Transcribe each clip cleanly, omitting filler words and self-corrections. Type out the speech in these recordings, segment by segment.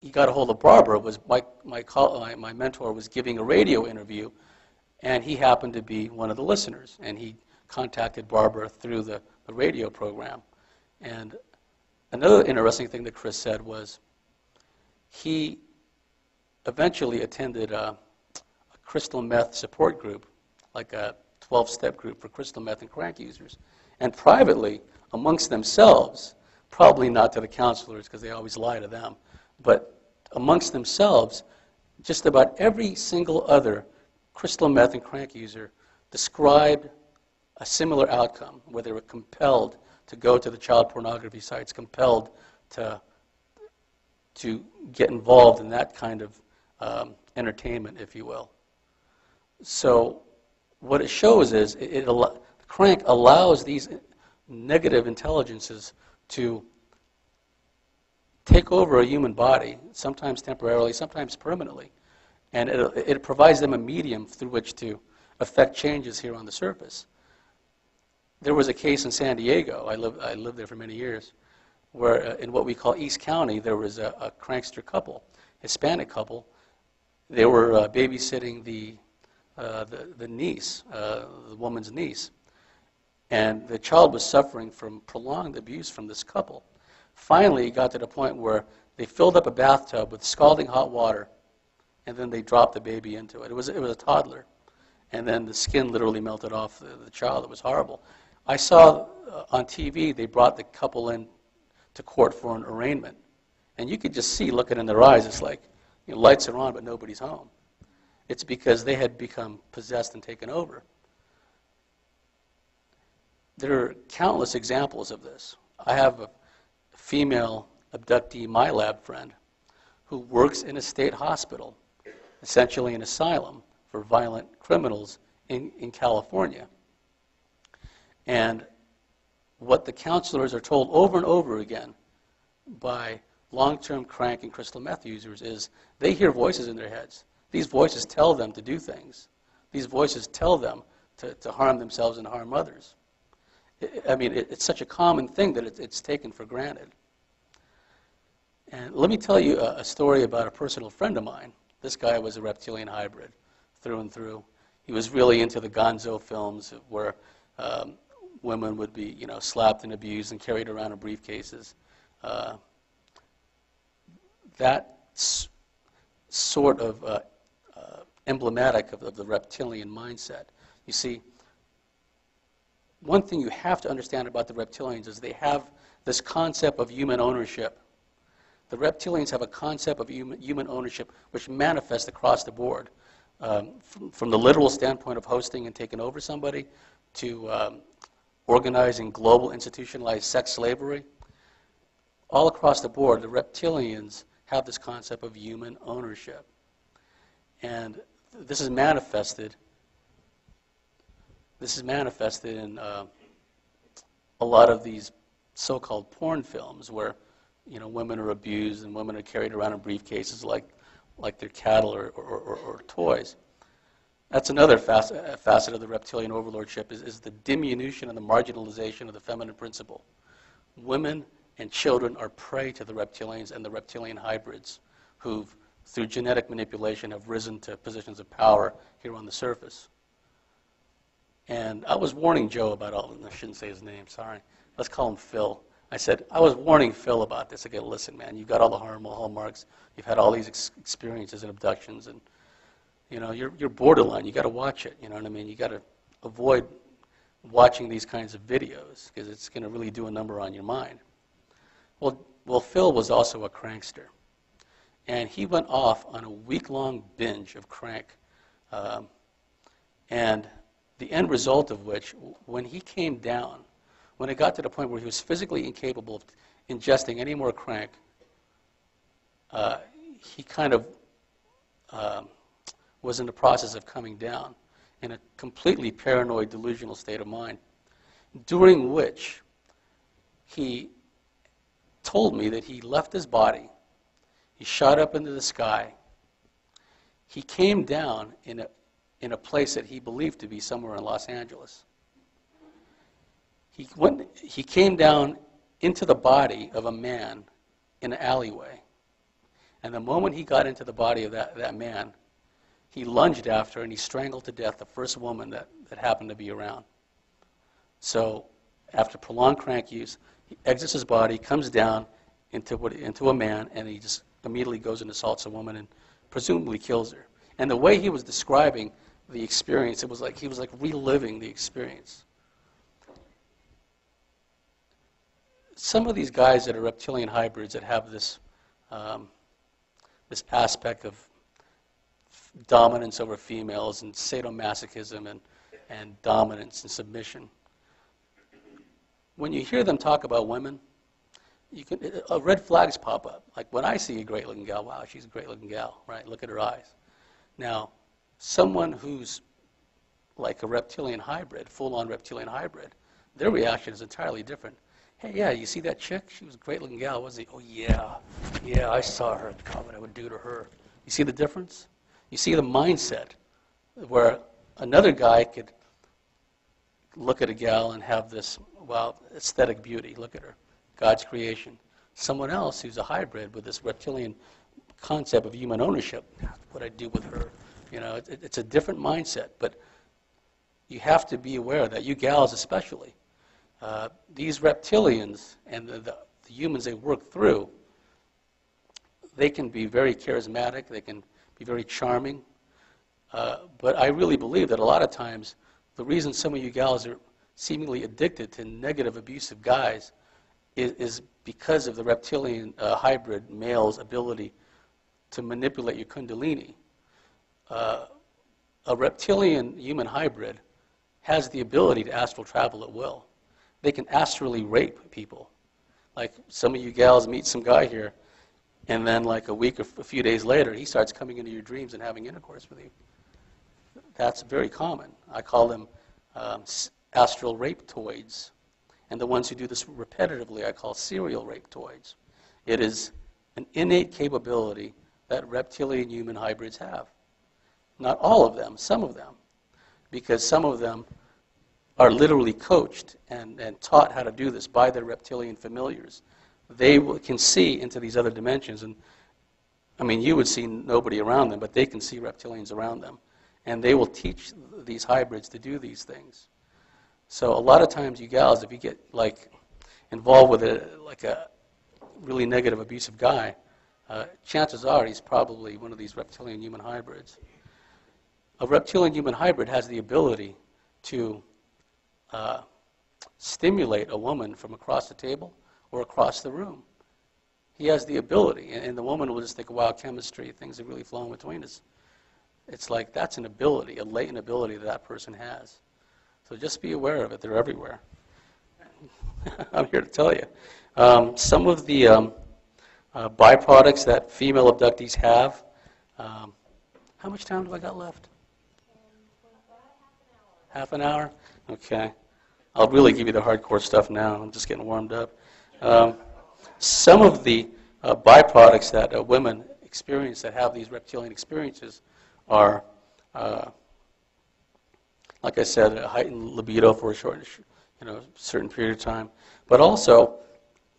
he got a hold of Barbara. Was my mentor was giving a radio interview, and he happened to be one of the listeners, and he contacted Barbara through the radio program. And another interesting thing that Chris said was he eventually attended a crystal meth support group, like a 12-step group for crystal meth and crack users. And privately, amongst themselves, probably not to the counselors because they always lie to them, but amongst themselves, just about every single other crystal meth and crack user described a similar outcome, where they were compelled to go to the child pornography sites, compelled to get involved in that kind of entertainment, if you will. So what it shows is crank allows these negative intelligences to take over a human body, sometimes temporarily, sometimes permanently. And it provides them a medium through which to affect changes here on the surface. There was a case in San Diego, I lived there for many years, where in what we call East County, there was a crankster couple, Hispanic couple. They were babysitting the niece, the woman's niece. And the child was suffering from prolonged abuse from this couple. Finally, it got to the point where they filled up a bathtub with scalding hot water, and then they dropped the baby into it. It was a toddler. And then the skin literally melted off the child. It was horrible. I saw on TV they brought the couple in to court for an arraignment. And you could just see, looking in their eyes, it's like, lights are on, but nobody's home. It's because they had become possessed and taken over. There are countless examples of this. I have a female abductee MILABS friend who works in a state hospital, essentially an asylum for violent criminals in California. And what the counselors are told over and over again by long-term crank and crystal meth users is they hear voices in their heads. These voices tell them to do things. These voices tell them to harm themselves and harm others. It's such a common thing that it's taken for granted. And let me tell you a story about a personal friend of mine. This guy was a reptilian hybrid through and through. He was really into the gonzo films where women would be, slapped and abused and carried around in briefcases. That's sort of emblematic of the reptilian mindset. You see, one thing you have to understand about the reptilians is they have this concept of human ownership. The reptilians have a concept of human ownership which manifests across the board, from the literal standpoint of hosting and taking over somebody to organizing global institutionalized sex slavery. All across the board, the reptilians have this concept of human ownership. And this is manifested in a lot of these so-called porn films where women are abused and women are carried around in briefcases like they're cattle or toys. That's another facet of the reptilian overlordship is the diminution and the marginalization of the feminine principle. Women and children are prey to the reptilians and the reptilian hybrids who've, through genetic manipulation, have risen to positions of power here on the surface. And I was warning Joe about all this. I shouldn't say his name, sorry. Let's call him Phil. I said, I was warning Phil about this. I go, listen, man, you've got all the harmful hallmarks. You've had all these experiences and abductions, and you're borderline. You got to watch it. You know what I mean? You got to avoid watching these kinds of videos because it's going to really do a number on your mind. Well, Phil was also a crankster, and he went off on a week-long binge of crank, and the end result of which, when he came down, when it got to the point where he was physically incapable of ingesting any more crank, he kind of was in the process of coming down in a completely paranoid, delusional state of mind, during which he told me that he left his body, he shot up into the sky, he came down in a place that he believed to be somewhere in Los Angeles. He came down into the body of a man in an alleyway. And the moment he got into the body of that man, he lunged after and he strangled to death the first woman that happened to be around. So after prolonged crank use, he exits his body, comes down into a man, and he just immediately goes and assaults a woman and presumably kills her. And the way he was describing the experience, it was like he was like reliving the experience. Some of these guys that are reptilian hybrids that have this this aspect of dominance over females and sadomasochism and dominance and submission. When you hear them talk about women, red flags pop up. Like when I see a great-looking gal, wow, she's a great-looking gal, right? Look at her eyes. Now, someone who's like a reptilian hybrid, full-on reptilian hybrid, their reaction is entirely different. Hey, yeah, you see that chick? She was a great-looking gal, wasn't he? Oh, yeah, I saw her. What I would do to her. You see the difference? You see the mindset where another guy could look at a gal and have this, wow, aesthetic beauty. Look at her. God's creation. Someone else who's a hybrid with this reptilian concept of human ownership, what I do with her. You know, it's a different mindset, but you have to be aware that you gals especially, these reptilians and the humans they work through, they can be very charismatic, they can be very charming, but I really believe that a lot of times the reason some of you gals are seemingly addicted to negative, abusive guys is because of the reptilian hybrid male's ability to manipulate your kundalini. A reptilian human hybrid has the ability to astral travel at will. They can astrally rape people. Like some of you gals meet some guy here, and then like a week or a few days later, he starts coming into your dreams and having intercourse with you. That's very common. I call them astral rapetoids. And the ones who do this repetitively, I call serial rapetoids. It is an innate capability that reptilian human hybrids have. Not all of them, some of them. Because some of them are literally coached and taught how to do this by their reptilian familiars. They can see into these other dimensions. And I mean, you would see nobody around them, but they can see reptilians around them. And they will teach these hybrids to do these things. So a lot of times you gals, if you get like involved with a really negative, abusive guy, chances are he's probably one of these reptilian human hybrids. A reptilian human hybrid has the ability to stimulate a woman from across the table or across the room. He has the ability, and the woman will just think, wow, chemistry, things are really flowing between us. It's like that's an ability, a latent ability that person has. So just be aware of it. They're everywhere. I'm here to tell you. Some of the byproducts that female abductees have. How much time do I got left? Half an hour? Okay. I'll really give you the hardcore stuff now. I'm just getting warmed up. Some of the byproducts that women experience that have these reptilian experiences are like I said, a heightened libido for a short, certain period of time. But also,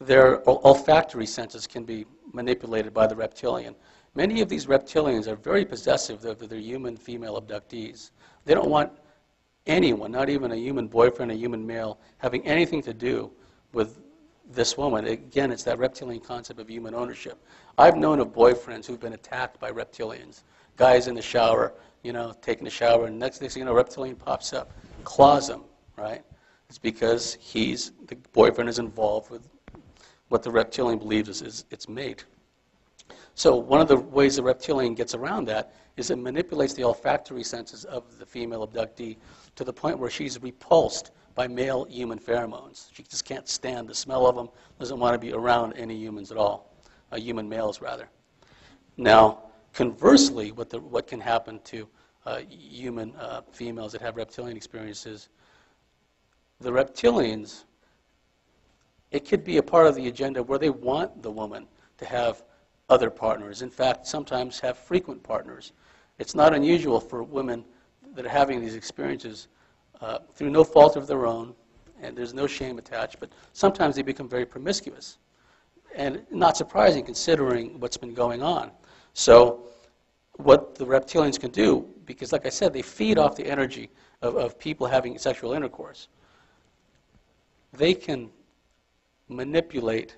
their olfactory senses can be manipulated by the reptilian. Many of these reptilians are very possessive of their human female abductees. They don't want anyone, not even a human boyfriend, a human male, having anything to do with this woman. Again, it's that reptilian concept of human ownership. I've known of boyfriends who've been attacked by reptilians. Guys in the shower, taking a shower, and next thing you know, a reptilian pops up, claws him, right? It's because the boyfriend is involved with what the reptilian believes is its mate. So one of the ways the reptilian gets around that is it manipulates the olfactory senses of the female abductee to the point where she's repulsed by male human pheromones. She just can't stand the smell of them, doesn't want to be around any humans at all, human males rather. Now, conversely, what can happen to human females that have reptilian experiences, the reptilians, it could be a part of the agenda where they want the woman to have other partners. In fact, sometimes have frequent partners. It's not unusual for women that are having these experiences through no fault of their own, and there's no shame attached, but sometimes they become very promiscuous. And not surprising considering what's been going on. So what the reptilians can do, because like I said, they feed off the energy of people having sexual intercourse. They can manipulate